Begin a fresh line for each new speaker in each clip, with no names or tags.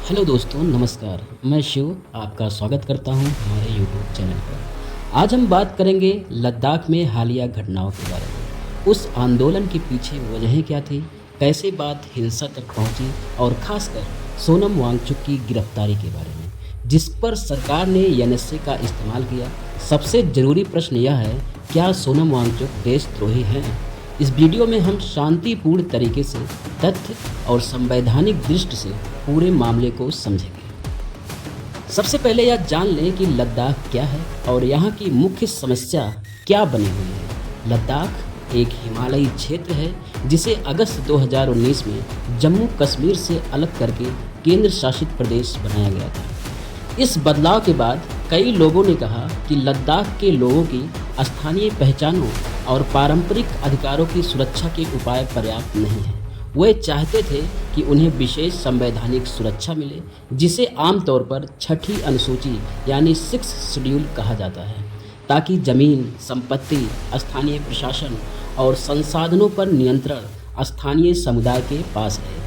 Hello दोस्तों, नमस्कार। मैं शिव आपका स्वागत करता हूं हमारे यूट्यूब चैनल पर। आज हम बात करेंगे लद्दाख में हालिया घटनाओं के बारे में। उस आंदोलन के पीछे वजहें क्या थी, कैसे बात हिंसा तक पहुंची और ख़ासकर सोनम वांगचुक की गिरफ्तारी के बारे में, जिस पर सरकार ने एनएसए का इस्तेमाल किया। सबसे ज़रूरी प्रश्न यह है, क्या सोनम वांगचुक देशद्रोही हैं? इस वीडियो में हम शांतिपूर्ण तरीके से तथ्य और संवैधानिक दृष्टि से पूरे मामले को समझेंगे। सबसे पहले यह जान लें कि लद्दाख क्या है और यहाँ की मुख्य समस्या क्या बनी हुई है। लद्दाख एक हिमालयी क्षेत्र है जिसे अगस्त 2019 में जम्मू कश्मीर से अलग करके केंद्र शासित प्रदेश बनाया गया था। इस बदलाव के बाद कई लोगों ने कहा कि लद्दाख के लोगों की स्थानीय पहचानों और पारंपरिक अधिकारों की सुरक्षा के उपाय पर्याप्त नहीं हैं। वे चाहते थे कि उन्हें विशेष संवैधानिक सुरक्षा मिले, जिसे आमतौर पर छठी अनुसूची यानी 6th शेड्यूल कहा जाता है, ताकि जमीन, संपत्ति, स्थानीय प्रशासन और संसाधनों पर नियंत्रण स्थानीय समुदाय के पास रहे।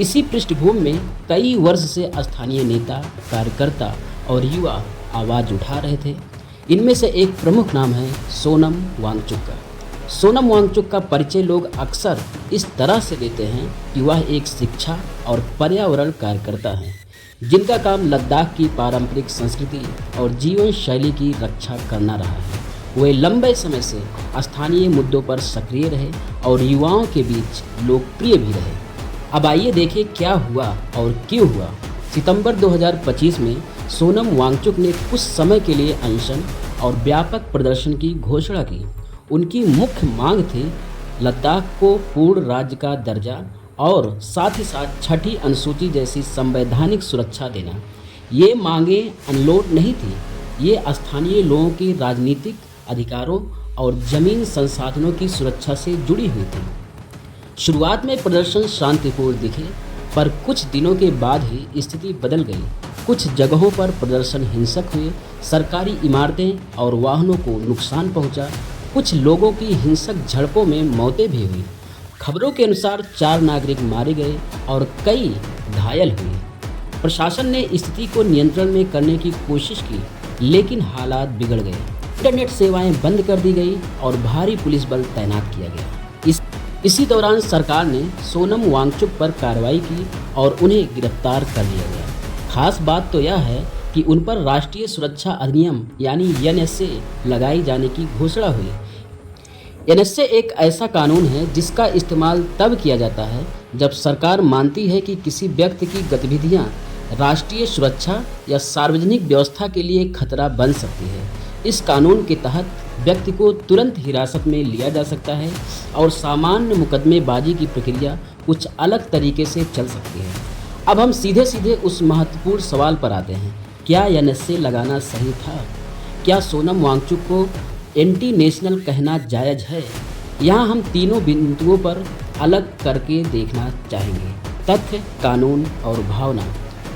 इसी पृष्ठभूमि में कई वर्ष से स्थानीय नेता, कार्यकर्ता और युवा आवाज़ उठा रहे थे। इनमें से एक प्रमुख नाम है सोनम वांगचुक का। सोनम वांगचुक का परिचय लोग अक्सर इस तरह से देते हैं कि वह एक शिक्षा और पर्यावरण कार्यकर्ता हैं, जिनका काम लद्दाख की पारंपरिक संस्कृति और जीवन शैली की रक्षा करना रहा है। वे लंबे समय से स्थानीय मुद्दों पर सक्रिय रहे और युवाओं के बीच लोकप्रिय भी रहे। अब आइए देखें क्या हुआ और क्यों हुआ। सितंबर 2025 में सोनम वांगचुक ने कुछ समय के लिए अनशन और व्यापक प्रदर्शन की घोषणा की। उनकी मुख्य मांग थी लद्दाख को पूर्ण राज्य का दर्जा और साथ ही साथ छठी अनुसूची जैसी संवैधानिक सुरक्षा देना। ये मांगें अनलोड नहीं थी, ये स्थानीय लोगों के राजनीतिक अधिकारों और जमीन संसाधनों की सुरक्षा से जुड़ी हुई थी। शुरुआत में प्रदर्शन शांतिपूर्ण दिखे, पर कुछ दिनों के बाद ही स्थिति बदल गई। कुछ जगहों पर प्रदर्शन हिंसक हुए, सरकारी इमारतें और वाहनों को नुकसान पहुंचा। कुछ लोगों की हिंसक झड़पों में मौतें भी हुई। खबरों के अनुसार 4 नागरिक मारे गए और कई घायल हुए। प्रशासन ने स्थिति को नियंत्रण में करने की कोशिश की, लेकिन हालात बिगड़ गए। इंटरनेट सेवाएं बंद कर दी गई और भारी पुलिस बल तैनात किया गया। इसी दौरान सरकार ने सोनम वांगचुक पर कार्रवाई की और उन्हें गिरफ्तार कर लिया गया। खास बात तो यह है कि उन पर राष्ट्रीय सुरक्षा अधिनियम यानी एनएसए लगाई जाने की घोषणा हुई। एनएसए एक ऐसा कानून है जिसका इस्तेमाल तब किया जाता है जब सरकार मानती है कि किसी व्यक्ति की गतिविधियां राष्ट्रीय सुरक्षा या सार्वजनिक व्यवस्था के लिए खतरा बन सकती है। इस कानून के तहत व्यक्ति को तुरंत हिरासत में लिया जा सकता है और सामान्य मुकदमेबाजी की प्रक्रिया कुछ अलग तरीके से चल सकती है। अब हम सीधे सीधे उस महत्वपूर्ण सवाल पर आते हैं, क्या एनएसए लगाना सही था? क्या सोनम वांगचुक को एंटी नेशनल कहना जायज़ है? यहाँ हम तीनों बिंदुओं पर अलग करके देखना चाहेंगे, तथ्य, कानून और भावना।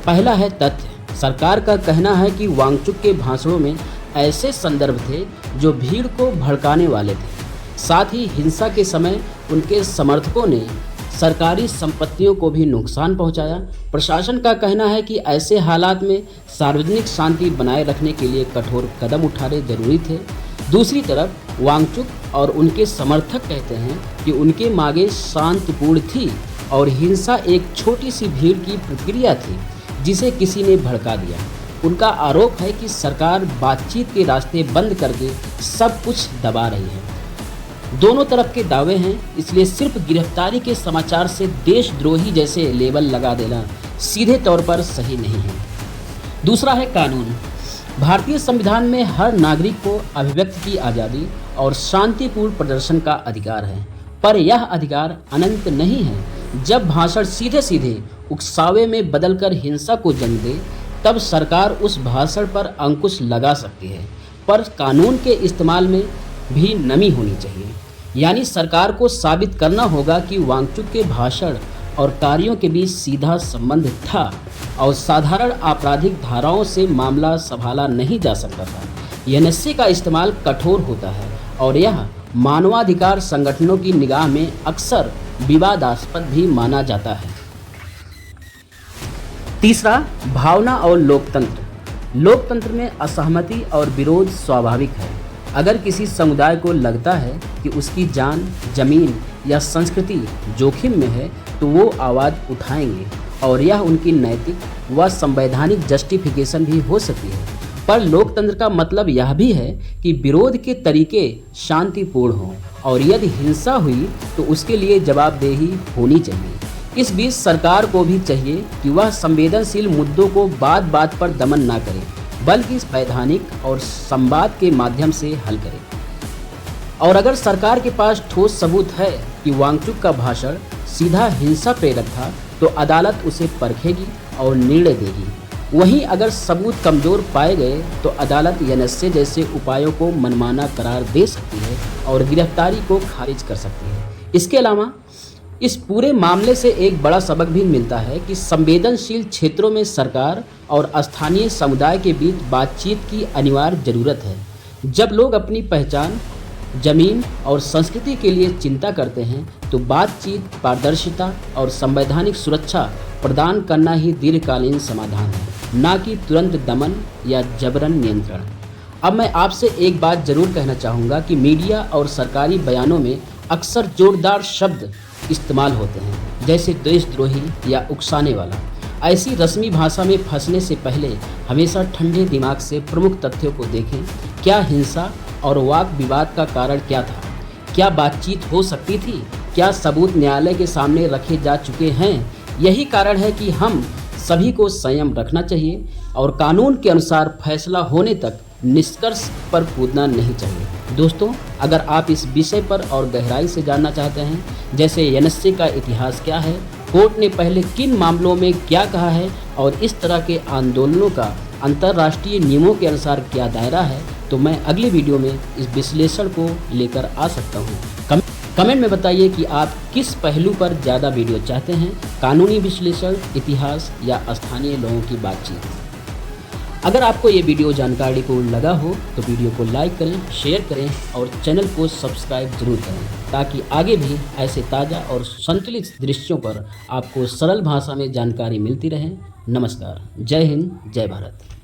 पहला है तथ्य। सरकार का कहना है कि वांगचुक के भाषणों में ऐसे संदर्भ थे जो भीड़ को भड़काने वाले थे। साथ ही हिंसा के समय उनके समर्थकों ने सरकारी संपत्तियों को भी नुकसान पहुंचाया। प्रशासन का कहना है कि ऐसे हालात में सार्वजनिक शांति बनाए रखने के लिए कठोर कदम उठाने जरूरी थे। दूसरी तरफ वांगचुक और उनके समर्थक कहते हैं कि उनके मांगें शांतिपूर्ण थी और हिंसा एक छोटी सी भीड़ की प्रतिक्रिया थी जिसे किसी ने भड़का दिया। उनका आरोप है कि सरकार बातचीत के रास्ते बंद करके सब कुछ दबा रही है। दोनों तरफ के दावे हैं, इसलिए सिर्फ गिरफ्तारी के समाचार से देशद्रोही जैसे लेबल लगा देना सीधे तौर पर सही नहीं है। दूसरा है कानून। भारतीय संविधान में हर नागरिक को अभिव्यक्ति की आज़ादी और शांतिपूर्ण प्रदर्शन का अधिकार है, पर यह अधिकार अनंत नहीं है। जब भाषण सीधे सीधे उकसावे में बदलकर हिंसा को जन्म दे, तब सरकार उस भाषण पर अंकुश लगा सकती है, पर कानून के इस्तेमाल में भी नमी होनी चाहिए। यानी सरकार को साबित करना होगा कि वांगचुक के भाषण और कार्यों के बीच सीधा संबंध था और साधारण आपराधिक धाराओं से मामला संभाला नहीं जा सकता था। एनएसए का इस्तेमाल कठोर होता है और यह मानवाधिकार संगठनों की निगाह में अक्सर विवादास्पद भी माना जाता है। तीसरा, भावना और लोकतंत्र। लोकतंत्र में असहमति और विरोध स्वाभाविक है। अगर किसी समुदाय को लगता है कि उसकी जान, जमीन या संस्कृति जोखिम में है तो वो आवाज़ उठाएंगे और यह उनकी नैतिक व संवैधानिक जस्टिफिकेशन भी हो सकती है। पर लोकतंत्र का मतलब यह भी है कि विरोध के तरीके शांतिपूर्ण हों और यदि हिंसा हुई तो उसके लिए जवाबदेही होनी चाहिए। इस बीच सरकार को भी चाहिए कि वह संवेदनशील मुद्दों को बात बात पर दमन न करे, बल्कि वैधानिक और संवाद के माध्यम से हल करे। और अगर सरकार के पास ठोस सबूत है कि वांगचुक का भाषण सीधा हिंसा प्रेरक था तो अदालत उसे परखेगी और निर्णय देगी। वहीं अगर सबूत कमज़ोर पाए गए तो अदालत एनएसए जैसे उपायों को मनमाना करार दे सकती है और गिरफ्तारी को खारिज कर सकती है। इसके अलावा इस पूरे मामले से एक बड़ा सबक भी मिलता है कि संवेदनशील क्षेत्रों में सरकार और स्थानीय समुदाय के बीच बातचीत की अनिवार्य ज़रूरत है। जब लोग अपनी पहचान, जमीन और संस्कृति के लिए चिंता करते हैं तो बातचीत, पारदर्शिता और संवैधानिक सुरक्षा प्रदान करना ही दीर्घकालीन समाधान है, ना कि तुरंत दमन या जबरन नियंत्रण। अब मैं आपसे एक बात जरूर कहना चाहूँगा कि मीडिया और सरकारी बयानों में अक्सर जोरदार शब्द इस्तेमाल होते हैं, जैसे देशद्रोही या उकसाने वाला। ऐसी रस्मी भाषा में फंसने से पहले हमेशा ठंडे दिमाग से प्रमुख तथ्यों को देखें। क्या हिंसा और वाद विवाद का कारण क्या था? क्या बातचीत हो सकती थी? क्या सबूत न्यायालय के सामने रखे जा चुके हैं? यही कारण है कि हम सभी को संयम रखना चाहिए और कानून के अनुसार फैसला होने तक निष्कर्ष पर कूदना नहीं चाहिए। दोस्तों, अगर आप इस विषय पर और गहराई से जानना चाहते हैं, जैसे एनएसए का इतिहास क्या है, कोर्ट ने पहले किन मामलों में क्या कहा है और इस तरह के आंदोलनों का अंतर्राष्ट्रीय नियमों के अनुसार क्या दायरा है, तो मैं अगली वीडियो में इस विश्लेषण को लेकर आ सकता हूँ। कमेंट में बताइए कि आप किस पहलू पर ज़्यादा वीडियो चाहते हैं, कानूनी विश्लेषण, इतिहास या स्थानीय लोगों की बातचीत। अगर आपको ये वीडियो जानकारी को लगा हो तो वीडियो को लाइक करें, शेयर करें और चैनल को सब्सक्राइब जरूर करें, ताकि आगे भी ऐसे ताज़ा और संतुलित दृश्यों पर आपको सरल भाषा में जानकारी मिलती रहे। नमस्कार, जय हिंद, जय भारत।